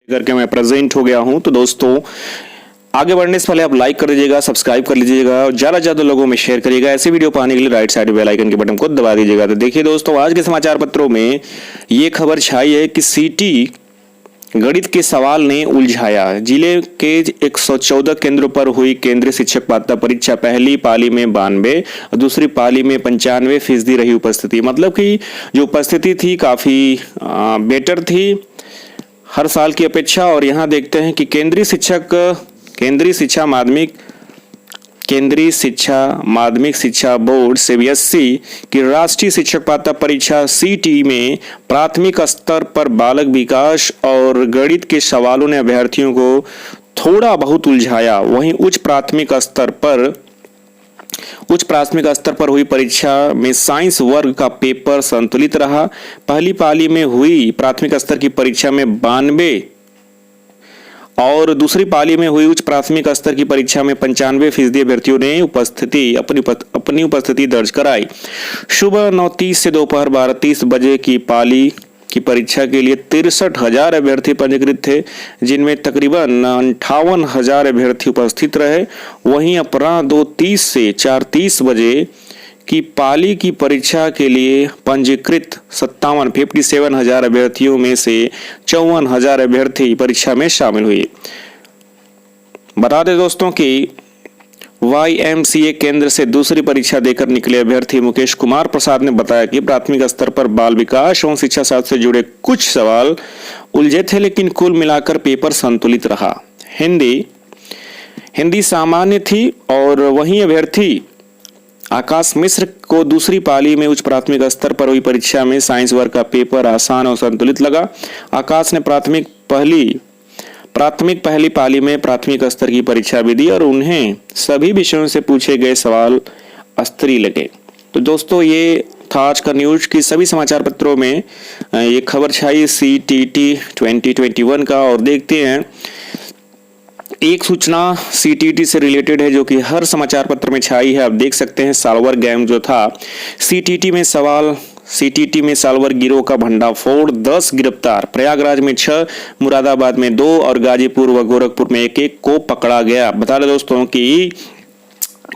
करके मैं प्रेजेंट हो गया हूं। तो दोस्तों आगे बढ़ने से पहले आप लाइक कर दीजिएगा, सब्सक्राइब कर लीजिएगा और ज्यादा से ज्यादा लोगों में शेयर करिएगा। ऐसी वीडियो पाने के लिए राइट साइड बेल आइकन के बटन को दबा दीजिएगा। तो देखिए दोस्तों, आज के समाचार पत्रों में ये खबर छाई है कि सीटी गणित के सवाल ने उलझाया। जिले के 114 केंद्रों पर हुई केंद्रीय शिक्षक पात्रता परीक्षा। पहली पाली में 92 और दूसरी पाली में 95% रही उपस्थिति। मतलब कि जो उपस्थिति थी काफी बेटर थी हर साल की अपेक्षा। और यहाँ देखते हैं कि केंद्रीय शिक्षा माध्यमिक शिक्षा बोर्ड सीबीएसई की राष्ट्रीय शिक्षक पात्रता परीक्षा सीटी में प्राथमिक स्तर पर बालक विकास और गणित के सवालों ने अभ्यर्थियों को थोड़ा बहुत उलझाया। वहीं उच्च प्राथमिक स्तर पर हुई परीक्षा में साइंस वर्ग का पेपर संतुलित रहा। पहली पाली में हुई प्राथमिक स्तर की परीक्षा में 92 और दूसरी पाली में हुई उच्च प्राथमिक स्तर की परीक्षा में 95% अभ्यर्थियों ने अपनी उपस्थिति दर्ज कराई। सुबह 9:30 से दोपहर 12:30 बजे की पाली की परीक्षा के लिए 63,000 अभ्यर्थी पंजीकृत थे, जिनमें तकरीबन 58,000 अभ्यर्थी उपस्थित रहे। वहीं अपराह्न 2:30 से 4:30 बजे की पाली की परीक्षा के लिए पंजीकृत 57,000 अभ्यर्थियों में से 54,000 अभ्यर्थी परीक्षा में शामिल हुए। बता दें दोस्तों कि YMCA केंद्र से दूसरी परीक्षा देकर निकले अभ्यर्थी मुकेश कुमार प्रसाद ने बताया कि प्राथमिक स्तर पर बाल विकास एवं शिक्षा शास्त्र से जुड़े कुछ सवाल उलझे थे, लेकिन कुल मिलाकर पेपर संतुलित रहा। हिंदी सामान्य थी। और वहीं अभ्यर्थी आकाश मिश्र को दूसरी पाली में उच्च प्राथमिक स्तर पर हुई परीक्षा में साइंस वर्ग का पेपर आसान और संतुलित लगा। आकाश ने प्राथमिक पहली पाली में प्राथमिक स्तर की परीक्षा भी दी और उन्हें सभी विषयों से पूछे गए सवाल स्तरीय लगे। तो दोस्तों ये था आज का न्यूज की सभी समाचार पत्रों में ये खबर छाई CTT 2021 का। और देखते हैं एक सूचना CTT से रिलेटेड है जो कि हर समाचार पत्र में छाई है। आप देख सकते हैं सालवर गैंग जो था CTT में सालवर गिरोह का भंडाफोड़, 10 गिरफ्तार। प्रयागराज में 6, मुरादाबाद में 2 और गाजीपुर व गोरखपुर में 1 को पकड़ा गया। बता दें दोस्तों कि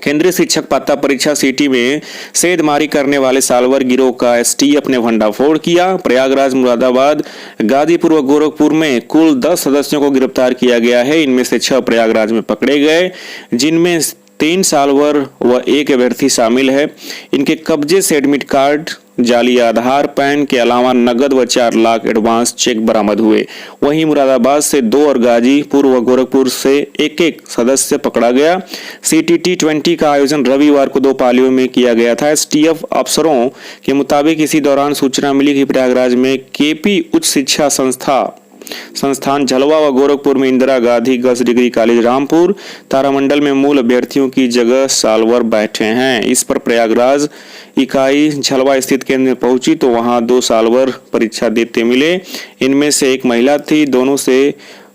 केंद्रीय शिक्षक पात्रता परीक्षा सीटी में सेधमारी करने वाले सालवर गिरोह का STF ने भंडाफोड़ किया। प्रयागराज, मुरादाबाद, गाजीपुर व गोरखपुर में कुल 10 सदस्यों को गिरफ्तार किया गया है। इनमें से 6 प्रयागराज में पकड़े गए, जिनमें 3 सालवर व 1 अभ्यर्थी शामिल है। इनके कब्जे से एडमिट कार्ड, जाली आधार, पैन के अलावा नगद व 4 लाख एडवांस चेक बरामद हुए। वहीं मुरादाबाद से 2 और गाजीपुर व गोरखपुर से 1 सदस्य पकड़ा गया। CTT 20 का आयोजन रविवार को 2 पालियों में किया गया था। STF अफसरों के मुताबिक इसी दौरान सूचना मिली कि प्रयागराज में KP उच्च शिक्षा संस्थान झलवा व गोरखपुर में Indira Gandhi girls degree college Rampur तारामंडल में मूल अभ्यर्थियों की जगह सालवर बैठे हैं। इस पर प्रयागराज इकाई झलवा स्थित केंद्र में पहुंची तो वहां 2 सालवर परीक्षा देते मिले। इनमें से 1 महिला थी। दोनों से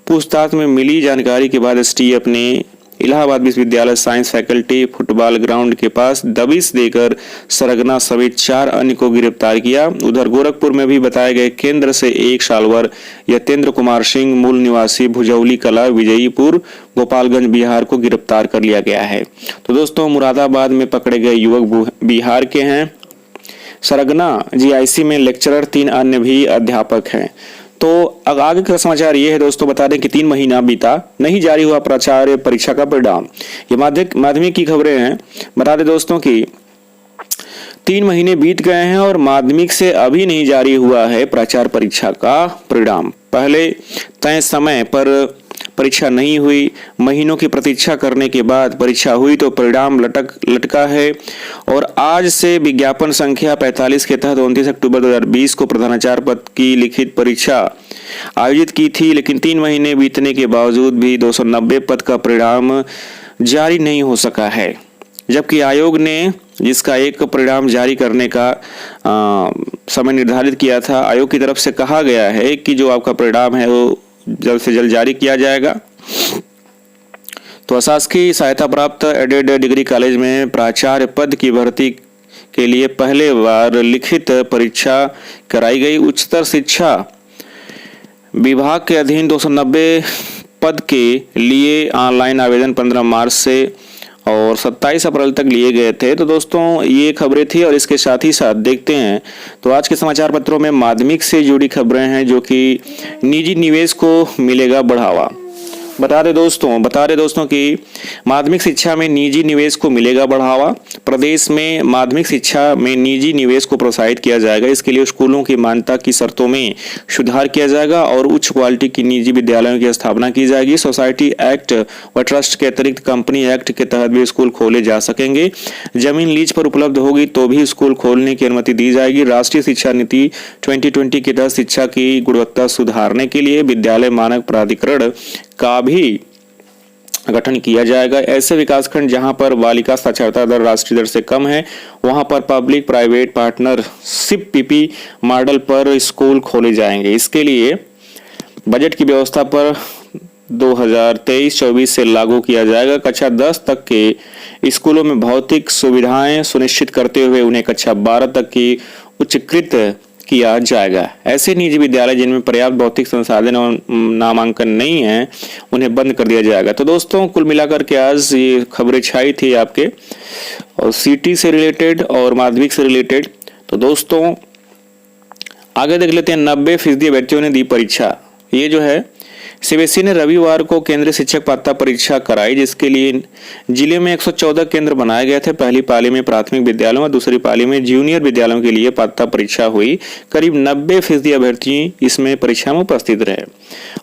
पूछताछ में मिली जानकारी के बाद STF ने इलाहाबाद विश्वविद्यालय साइंस फैकल्टी फुटबॉल ग्राउंड के पास दबिश देकर सरगना समेत 4 अन्य को गिरफ्तार किया। उधर गोरखपुर में भी बताए गए केंद्र से 1 सालवर यतेंद्र कुमार सिंह मूल निवासी भुजौली कला विजयीपुर गोपालगंज बिहार को गिरफ्तार कर लिया गया है। तो दोस्तों मुरादाबाद में पकड़े गए युवक बिहार के हैं। सरगना GIC में लेक्चरर, 3 अन्य भी अध्यापक हैं। तो अब आगे का समाचार ये है दोस्तों, बता दें कि 3 महीना बीता, नहीं जारी हुआ प्राचार्य परीक्षा का परिणाम। ये माध्यमिक की खबरें हैं। बता दें दोस्तों कि 3 महीने बीत गए हैं और माध्यमिक से अभी नहीं जारी हुआ है प्राचार्य परीक्षा का परिणाम। पहले तय समय पर परीक्षा नहीं हुई, महीनों की प्रतीक्षा करने के बाद परीक्षा हुई तो परिणाम लटका है। और आज से विज्ञापन संख्या 45 के तहत 29 अक्टूबर 2020 को प्रधानाचार्य पद की लिखित परीक्षा आयोजित की थी, लेकिन 3 महीने बीतने के बावजूद भी 290 पद का परिणाम जारी नहीं हो सका है। जबकि आयोग ने जिसका एक परिणाम जारी करने का समय निर्धारित किया था, आयोग की तरफ से कहा गया है कि जो आपका परिणाम है वो जल्द से जल्द जारी किया जाएगा। तो अशासकीय सहायता प्राप्त एडेड डिग्री कॉलेज में प्राचार्य पद की भर्ती के लिए पहले बार लिखित परीक्षा कराई गई। उच्चतर शिक्षा विभाग के अधीन 290 पद के लिए ऑनलाइन आवेदन 15 मार्च से और 27 अप्रैल तक लिए गए थे। तो दोस्तों ये खबरें थी और इसके साथ ही साथ देखते हैं तो आज के समाचार पत्रों में माध्यमिक से जुड़ी खबरें हैं, जो कि निजी निवेश को मिलेगा बढ़ावा। बता दें दोस्तों कि माध्यमिक शिक्षा में निजी निवेश को मिलेगा बढ़ावा। प्रदेश में माध्यमिक शिक्षा में निजी निवेश को प्रोत्साहित किया जाएगा। इसके लिए स्कूलों की मान्यता की शर्तों में सुधार किया जाएगा और उच्च क्वालिटी की निजी विद्यालयों की स्थापना की जाएगी। सोसाइटी एक्ट व ट्रस्ट के अतिरिक्त कंपनी एक्ट के तहत भी स्कूल खोले जा सकेंगे। जमीन लीज पर उपलब्ध होगी तो भी स्कूल खोलने की अनुमति दी जाएगी। राष्ट्रीय शिक्षा नीति 2020 के तहत शिक्षा की गुणवत्ता सुधारने के लिए विद्यालय मानक प्राधिकरण का भी गठन किया जाएगा। ऐसे विकासखंड जहां पर बालिका साक्षरता दर राष्ट्रीय दर से कम है, वहां पर public private partnership PP model पर स्कूल खोले जाएंगे। इसके लिए बजट की व्यवस्था पर 2023-24 से लागू किया जाएगा। कक्षा 10 तक के स्कूलों में भौतिक सुविधाएं सुनिश्चित करते हुए उन्हें कक्षा 12 तक की उच्चीकृत किया जाएगा। ऐसे निजी विद्यालय जिनमें पर्याप्त भौतिक संसाधन और नामांकन नहीं है, उन्हें बंद कर दिया जाएगा। तो दोस्तों कुल मिलाकर के आज ये खबरें छाई थी आपके और सिटी से रिलेटेड और माध्यमिक से रिलेटेड। तो दोस्तों आगे देख लेते हैं। 90% अभ्यर्थियों ने दी परीक्षा। ये जो है सीबीएसई ने रविवार को केंद्रीय शिक्षक पात्रता परीक्षा कराई, जिसके लिए जिले में 114 केंद्र बनाए गए थे। पहली पाली में प्राथमिक विद्यालयों और दूसरी पाली में जूनियर विद्यालयों के लिए पात्रता परीक्षा हुई। करीब 90% अभ्यर्थी इसमें परीक्षा में उपस्थित रहे।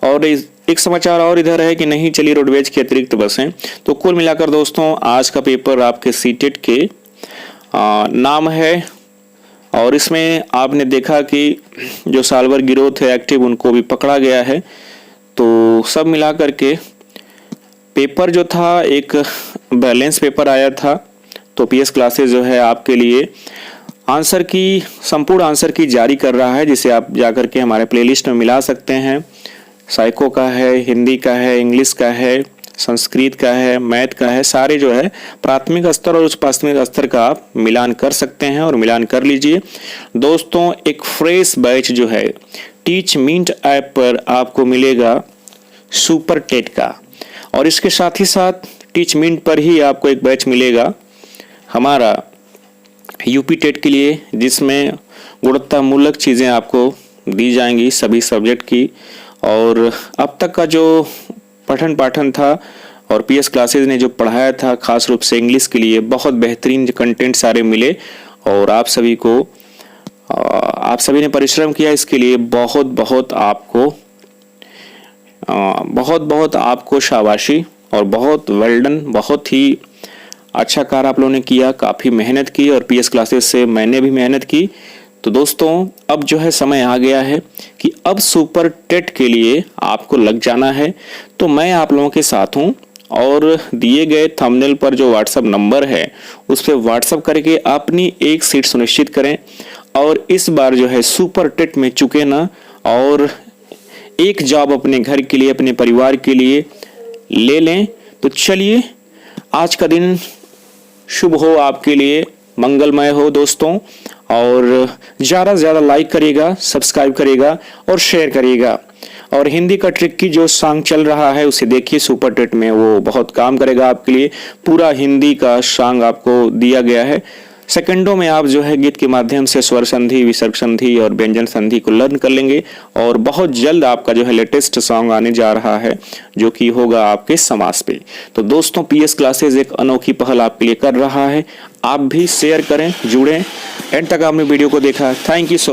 और एक समाचार और इधर है कि नहीं चली रोडवेज की अतिरिक्त बसें। तो कुल मिलाकर दोस्तों आज का पेपर आपके सीटेट के नाम है और इसमें आपने देखा कि जो सालभर गिरोह थे एक्टिव, उनको भी पकड़ा गया है। तो सब मिला करके पेपर जो था एक बैलेंस पेपर आया था। तो पीएस क्लासेस जो है आपके लिए आंसर की संपूर्ण आंसर की जारी कर रहा है, जिसे आप जाकर के हमारे प्लेलिस्ट में मिला सकते हैं। साइको का है, हिंदी का है, इंग्लिश का है, संस्कृत का है, मैथ का है, सारे जो है प्राथमिक स्तर और उच्च प्राथमिक स्तर का आप मिलान कर सकते हैं और मिलान कर लीजिए। दोस्तों एक फ्रेश बैच जो है टीच मिंट ऐप पर आपको मिलेगा सुपर टेट का, और इसके साथ ही साथ टीच मिंट पर ही आपको एक बैच मिलेगा हमारा यूपी टेट के लिए, जिसमें गुणवत्तामूलक चीज़ें आपको दी जाएंगी सभी सब्जेक्ट की। और अब तक का जो पठन पाठन था और पीएस क्लासेस ने जो पढ़ाया था खास रूप से इंग्लिश के लिए बहुत बेहतरीन कंटेंट सारे मिले और आप सभी ने परिश्रम किया। इसके लिए बहुत बहुत आपको शाबाशी और बहुत वेल डन। बहुत ही अच्छा कार्य आप लोगों ने किया, काफ़ी मेहनत की और पीएस क्लासेस से मैंने भी मेहनत की। तो दोस्तों अब जो है समय आ गया है कि अब सुपर टेट के लिए आपको लग जाना है। तो मैं आप लोगों के साथ हूँ और दिए गए थंबनेल पर जो व्हाट्सएप नंबर है उस पर व्हाट्सएप करके अपनी एक सीट सुनिश्चित करें और इस बार जो है सुपर टेट में चुके ना और एक जॉब अपने घर के लिए, अपने परिवार के लिए ले लें। तो चलिए आज का दिन शुभ हो आपके लिए, मंगलमय हो दोस्तों। और ज़्यादा से ज़्यादा लाइक करिएगा, सब्सक्राइब करिएगा और शेयर करिएगा। और हिंदी का ट्रिक की जो सॉन्ग चल रहा है उसे देखिए सुपर टेट में, वो बहुत काम करेगा आपके लिए। पूरा हिंदी का सॉन्ग आपको दिया गया है। सेकंडों में आप जो है गीत के माध्यम से स्वर संधि, विसर्ग संधि और व्यंजन संधि को लर्न कर लेंगे। और बहुत जल्द आपका जो है लेटेस्ट सॉन्ग आने जा रहा है जो कि होगा आपके समास पे। तो दोस्तों पीएस क्लासेस एक अनोखी पहल आपके लिए कर रहा है। आप भी शेयर करें, जुड़ें। एंड तक आपने वीडियो को देखा, थैंक यू सो